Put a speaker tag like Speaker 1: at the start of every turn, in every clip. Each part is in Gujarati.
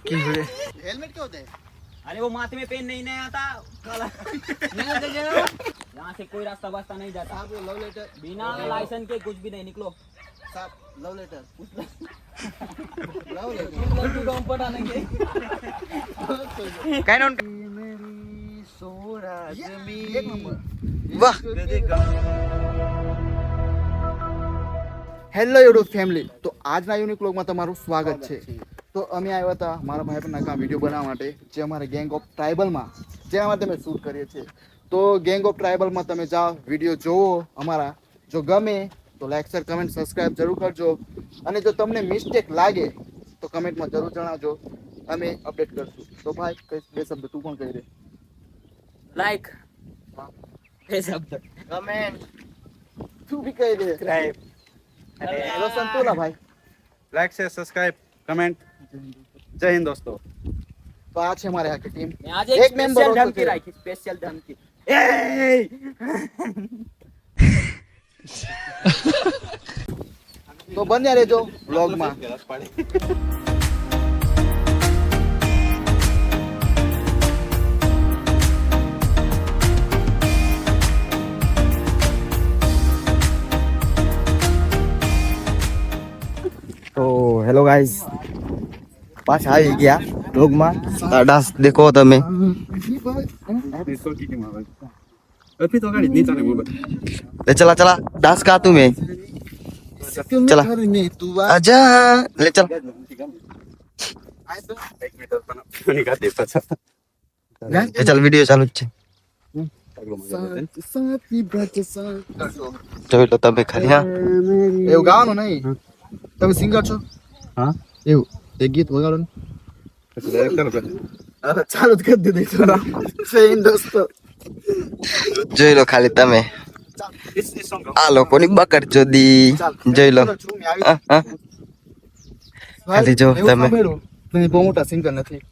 Speaker 1: हेलमेट क्या होता है?
Speaker 2: अरे वो माथे में पेन नहीं आता काला यहाँ से कोई रास्ता वास्ता नहीं जाता।
Speaker 1: साहब वो लव लेटर
Speaker 2: बिना लाइसेंस के कुछ भी नहीं निकलो।
Speaker 1: साहब लव लेटर
Speaker 3: काय नोंद
Speaker 1: मेरी सोरा
Speaker 3: एक नंबर વાહ હેલો યુટ્યુબ ફેમિલી, તો આજના યુનિક વ્લોગમાં તમારું સ્વાગત છે। તો અમે આવ્યા હતા મારા ભાઈ પણ નાકા વિડીયો બનાવવા માટે, જે અમારે ગેંગ ઓફ ટ્રાઇબલમાં જેના માટે અમે શૂટ કરીએ છીએ। તો ગેંગ ઓફ ટ્રાઇબલમાં તમે જાઓ, વિડીયો જોવો અમારા, જો ગમે તો લાઈક શેર કમેન્ટ સબસ્ક્રાઇબ જરૂર કરજો, અને જો તમને મિસ્ટેક લાગે તો કમેન્ટમાં જરૂર જણાવજો, અમે અપડેટ કરશું। તો ભાઈ કઈ બે શબ્દ તું પણ કહી દે।
Speaker 2: लाइक ये शब्द
Speaker 3: કમેન્ટ તું બી કહી દે।
Speaker 1: सब्सक्राइब
Speaker 3: હેલો સંતોલા ભાઈ।
Speaker 1: लाइक से सब्सक्राइब कमेंट। जय हिंद दोस्तों।
Speaker 3: તો આ છે અમારે આખી ટીમ।
Speaker 2: मैं आज एक
Speaker 3: member
Speaker 2: स्पेशल
Speaker 3: होता
Speaker 2: धमकी
Speaker 3: है।
Speaker 2: राखी, स्पेशल धमकी।
Speaker 3: તો બન્યા રહેજો વ્લોગમાં।
Speaker 4: તો હેલો ગાઈસ, પાછા આવી ગયા વ્લોગમાં। ડાન્સ દેખો તમે।
Speaker 1: अभी तो गाड़ी नीचे नहीं बोल।
Speaker 4: ले चला चला डांस का तुम्हें चला आजा ले चल ले चल वीडियो चालू છે। જોઈ લો તમે ખાલી। હા
Speaker 3: એવું ગાવાનું નહીં, તમે સિંગર છો?
Speaker 1: हाँ
Speaker 3: એવું એક ગીત વગાડો ને। અરે ચાલુ જ કરી દીધી થોડા ફેન દોસ્તો।
Speaker 4: જોઈ લો ખાલી તમે આ લોકોની બકડ જોદી। જોઈ લો હા, હા। ખાલી જો તમે।
Speaker 3: તમે બહુ મોટા સિંગર નથી,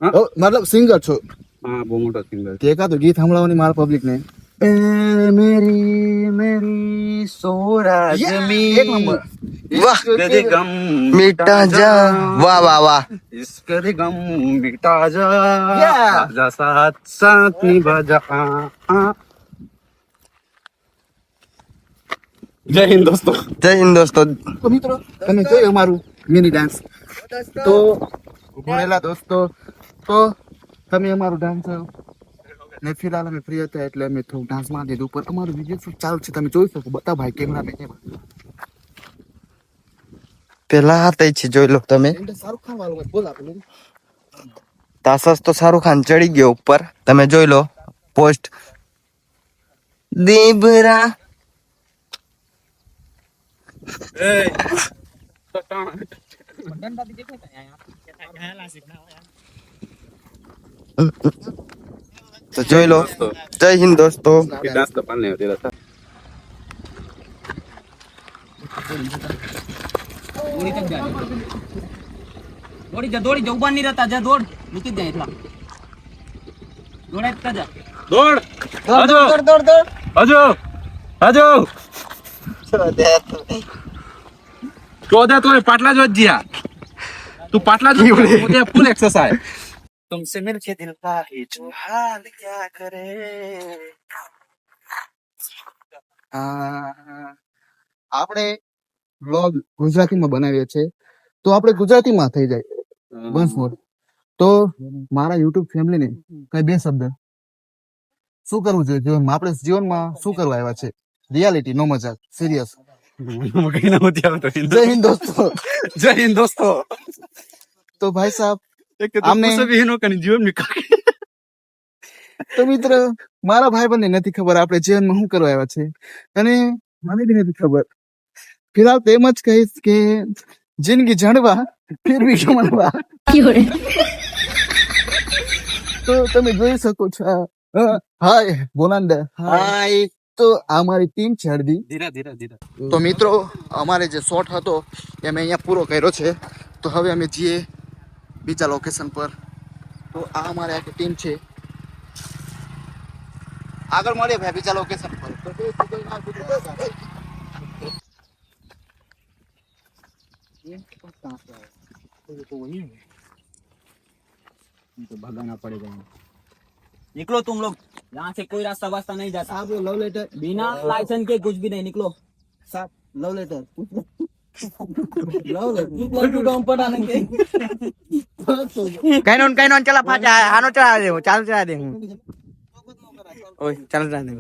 Speaker 1: હા?
Speaker 3: મતલબ સિંગર છો
Speaker 1: हाँ वो मोटा सिंगर।
Speaker 3: તે એકાદું ગીત સંભળાવવાની મારા પબ્લિક ને।
Speaker 1: मेरी मेरी सोरा
Speaker 3: એક નંબર।
Speaker 4: વાહ
Speaker 1: कदे गम
Speaker 4: મીઠા જા વાહ વાહ વાહ।
Speaker 1: इसके गम मिटा जा
Speaker 3: Yeah.
Speaker 1: जा साथ साथ निभा जा। जय हिंद दोस्तों।
Speaker 4: જય હિન્દ દોસ્તો।
Speaker 3: તો મિત્રો તમે જોયું અમારું મિની ડાન્સ, તો ભણેલા દોસ્તો, તો તમે અમારું ડાન્સ ને ફિલહાલ અમે ફ્રી હતા એટલે અમે થોડું ડાન્સ માં દીધું, પર અમારું વિડીયો શું ચાલુ છે તમે જોઈ શકો। બતા ભાઈ કેમેરા મેં
Speaker 4: પેલા હાથે છે જોઈ લો તમે।
Speaker 3: શાહરુખ ખાન વાળું બોલ આપણે
Speaker 4: તાસસ તો શાહરુખ ખાન ચડી ગયો ઉપર, તમે જોઈ લો પોસ્ટ દીબરા। તો જોઈ લો। જય હિન્દ દોસ્તો।
Speaker 1: डांस तो पालने होते रहता।
Speaker 2: દોડી જા ઉભા નહીં રહેતા, જા દોડ નીકળી જાય એટલા દોડાય જા
Speaker 1: दौड़
Speaker 2: દોડ દોડ દોડ દોડ
Speaker 1: आजो आजो चौदह तो पाटला जो जिया तू पाटला जो मुझे फुल एक्सरसाइज। तुमसे मिलके दिल का ही जो हाल क्या करे।
Speaker 3: આપણે વ્લોગ ગુજરાતીમાં બનાવીએ છીએ, તો આપણે ગુજરાતીમાં થઈ જાય વન્સ મોર। તો મારા યુટ્યુબ ફેમિલીને કઈ બે શબ્દ શું કરવું જોઈએ જીવનમાં, આપણે જીવનમાં શું કરવા આવ્યા છે, રિયાલિટી નો મજાક સિરિયસ। જય હિન્દ દોસ્તો।
Speaker 1: जय हिंद दोस्तों।
Speaker 3: તો ભાઈ સાહેબ
Speaker 1: एक तो
Speaker 3: हमने-
Speaker 1: कुछ भी हिनो का जीवन में
Speaker 3: તો મિત્ર મારા ભાઈ બંને નથી ખબર આપણે જીવનમાં શું કરવા આવ્યા છે, અને મને બી નથી ખબર। ફિલહાલ તેમ જ કહીશ કે જિંદગી જાણવા ફિર બી જમણવા। તો તમે જોઈ શકો છો હાય બોલાંડ હાય। તો આ મારી ટીમ છે અડધી।
Speaker 1: धीरे धीरे धीरे
Speaker 3: તો મિત્રો અમારે જે શોટ હતો એ અમે અહીંયા પૂરો કર્યો છે, તો હવે અમે જઈએ બીજા લોકેશન પર। તો આ અમારી આખી ટીમ છે, આગળ મળીએ ભાઈ બીજા લોકેશન પર।
Speaker 2: तो भगाना पड़ेगा। निकलो तुम लोग, यहाँ से कोई रास्ता वास्ता नहीं जाता।
Speaker 3: साहब लव लेटर
Speaker 2: बिना लाइसेंस के कुछ भी नहीं, निकलो।
Speaker 3: साहब लव लेटर
Speaker 5: કઈ નો ચલા પાછા હાનો ચલા દે હું ચાલુ ચલા દે હું ઓય ચાલુ ચલા દે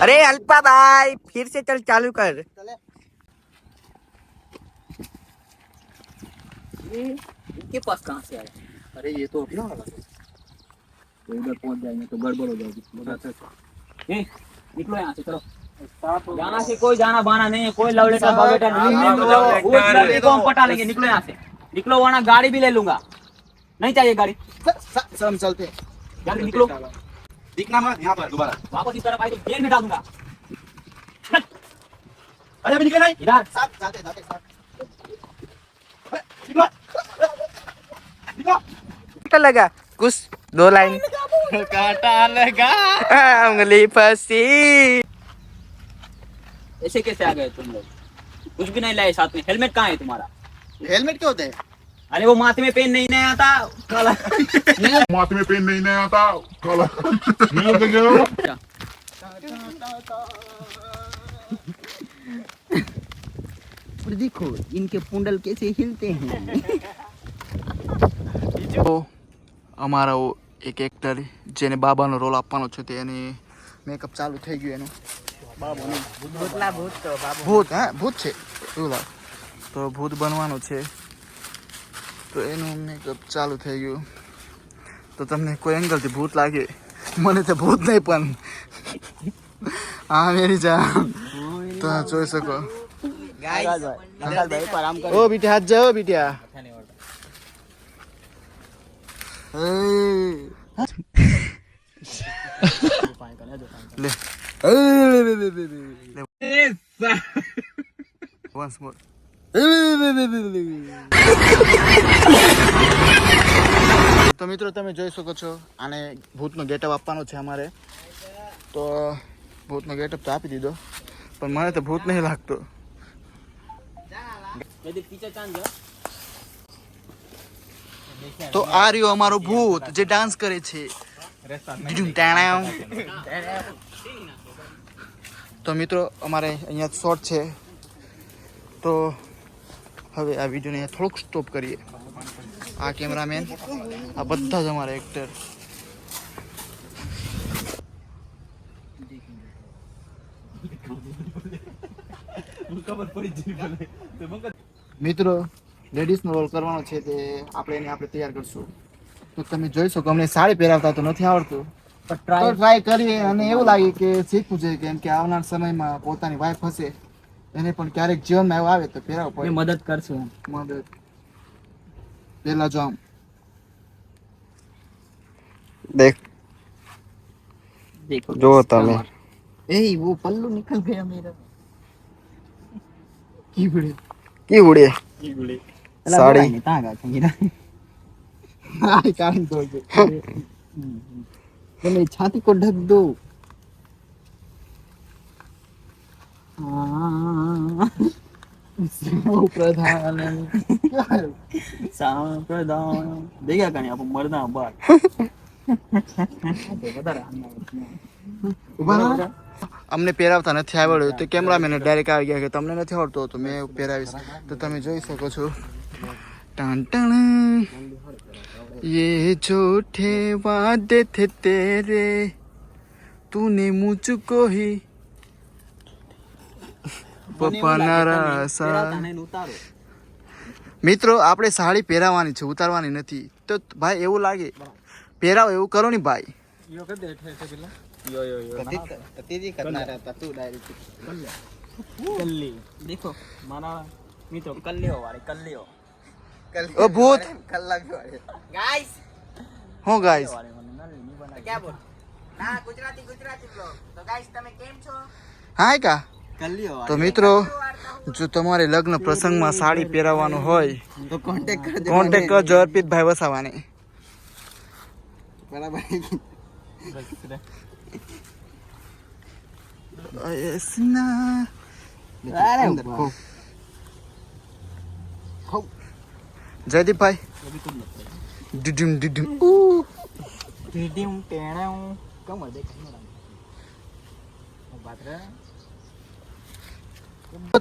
Speaker 5: अरे अल्पा भाई फिर से चल चालू कर
Speaker 2: इनके पास कहाँ से आया?
Speaker 3: अरे ये तो अपना वाला
Speaker 2: तो उधर पहुंच जाएंगे तो गड़बड़ हो जाएगी। निकलो यहाँ से, चलो। यहाँ से कोई जाना बाना नहीं है, कोई लव लेटर बगेटर नहीं है। उस लड़के को हम पटा लेंगे। निकलो यहाँ से, निकलो, वरना गाड़ी भी ले लूंगा। नहीं चाहिए गाड़ी,
Speaker 3: सर हम चलते हैं
Speaker 2: जल्दी निकलो।
Speaker 1: दिखना मत यहाँ पर दोबारा।
Speaker 2: वापस इस तरफ आए तो जेल में डाल दूंगा।
Speaker 1: अरे अभी निकले नहीं
Speaker 2: इधर
Speaker 3: साहब जाते जाते साहब
Speaker 1: निकलो निकलो।
Speaker 5: काटा लगा कुछ 2 लाइन काटा लगा उंगली फंसी
Speaker 2: ऐसे कैसे आ गए तुम लोग? कुछ भी नहीं लाए साथ में। हेलमेट कहाँ है तुम्हारा?
Speaker 3: हेलमेट क्या होता है
Speaker 2: अरे वो माथे में पेन नहीं आता काला।
Speaker 6: माथे में पेन नहीं आता काला नहीं आता क्या
Speaker 5: और देखो इनके पुंडल कैसे हिलते हैं
Speaker 3: તો અમારો એક એક્ટર જેને બાબાનો રોલ આપવાનો છે તે એની મેકઅપ ચાલુ થઈ ગયું એનું
Speaker 5: ભૂતલા ભૂત તો બાબુ
Speaker 3: ભૂત હા ભૂત છે એવું લાગે તો ભૂત બનવાનું છે તો એનું મેકઅપ ચાલુ થઈ ગયું તો તમને કોઈ એંગલથી ભૂત લાગે મને તો ભૂત નહીં પણ હા મેરી જાન તો જોઈ શકો
Speaker 5: गाइस अंकल भाई पर आराम कर
Speaker 3: ઓ બીટા હાથ જાઓ બીટા ले once more તો મિત્રો તમે જોઈ શકો છો આને ભૂતનો ગેટઅપ આપવાનો છે અમારે તો ભૂતનો ગેટઅપ તો આપી દીધો પણ મને તો ભૂત નહીં લાગતો
Speaker 2: पीछे चांद
Speaker 3: તો આ રહ્યો અમારો ભૂત જે ડાન્સ કરે છે તો મિત્રો અમારે અહીંયા શોર્ટ છે તો હવે આ વિડીયોને અહીંયા થોડુંક સ્ટોપ કરીએ આ કેમેરામેન આ બધા જ અમારા એક્ટર મિત્રો લેડીઝનો રોલ કરવાનો છે તે આપણે તૈયાર કરશું તો તમે જોઈ શકો અમને સાડી પહેરાવતા તો નથી આવડતું તો ટ્રાય કરીએ અને એવું લાગે કે શીખવું જોઈએ કેમ કે આવનાર સમયમાં પોતાની વાઈફ હશે એને પણ ક્યારેક જીવનમાં એવું આવે તો પહેરાવવું પડે
Speaker 2: मदद कर सो
Speaker 3: મદદ પહેલા જો આમ
Speaker 4: देख
Speaker 2: देखो
Speaker 4: जो તમે
Speaker 5: ए वो पल्लू निकल गया मेरा
Speaker 3: કી પડે
Speaker 4: की उड़े साड़ी
Speaker 5: कहां गया था मेरा
Speaker 3: આ કાઢી દો છે
Speaker 5: तो मेरी छाती को ढक दो हाँ
Speaker 3: પ્રધાન
Speaker 2: सांप्रदान देखा कहीं आप मरना बात
Speaker 3: ઉભા રહો. અમને પહેરાવતા નથી આવડ્યું તો કેમેરામેન ડાયરેક્ટ આવી ગયા કે તમને નથી આવડતું તો મેં પહેરાવીશ તો તમે જોઈ શકો છો ટન ટન ये झूठे वादे थे तेरे तूने मुझको ही પપ્પાના સા
Speaker 2: उतारो
Speaker 3: મિત્રો આપણે સાડી પહેરાવાની છે ઉતારવાની નથી તો ભાઈ એવું લાગે પહેરાવો એવું કરો ને ભાઈ
Speaker 5: तेरी करना रहता तू डायरेक्ट
Speaker 2: कल्ली देखो माना मित्रों कल्लियो वाले कल्लियो
Speaker 3: ઓ ભૂત
Speaker 5: कल लग गाइस
Speaker 3: હું ગાઈસ
Speaker 2: वाले मैंने नल्ली नहीं बना
Speaker 5: क्या बोल ना गुजराती गुजराती ब्लॉग तो गाइस તમે કેમ છો
Speaker 3: હાય કા
Speaker 2: कल्लियो
Speaker 3: તો મિત્રો જો તમારે લગ્ન પ્રસંગમાં સાડી પહેરાવવાનું હોય
Speaker 5: તો કોન્ટેક્ટ કરજો
Speaker 3: કોન્ટેક્ટ કરજો અર્પિતભાઈ વસાવાને
Speaker 5: બરાબર
Speaker 3: એસના
Speaker 5: અરે
Speaker 3: જયદીપભાઈ ડીડીમ ડીડીમ
Speaker 5: ડીડીમ ટેણાઉ કમર દેખાય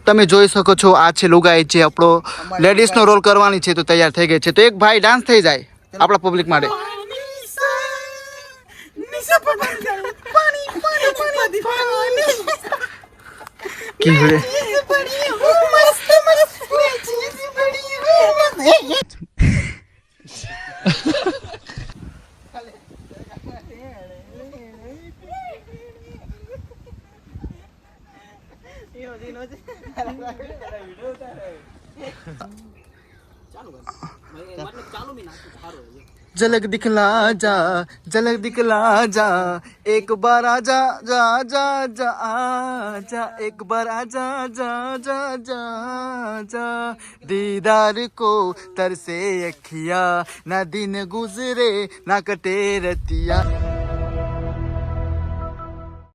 Speaker 3: તમે જોઈ શકો છો આ છે લુગાઈ જે આપણો લેડીઝ નો રોલ કરવાની છે તો તૈયાર થઈ ગઈ છે તો એક ભાઈ ડાન્સ થઈ જાય આપણા પબ્લિક માટે કેવડે झलक दिखला जा एक बार आजा जा जा जा आजा एक बार आजा जा जा जा जा दीदार को तरसे अखिया ना दिन गुजरे ना कटे रतिया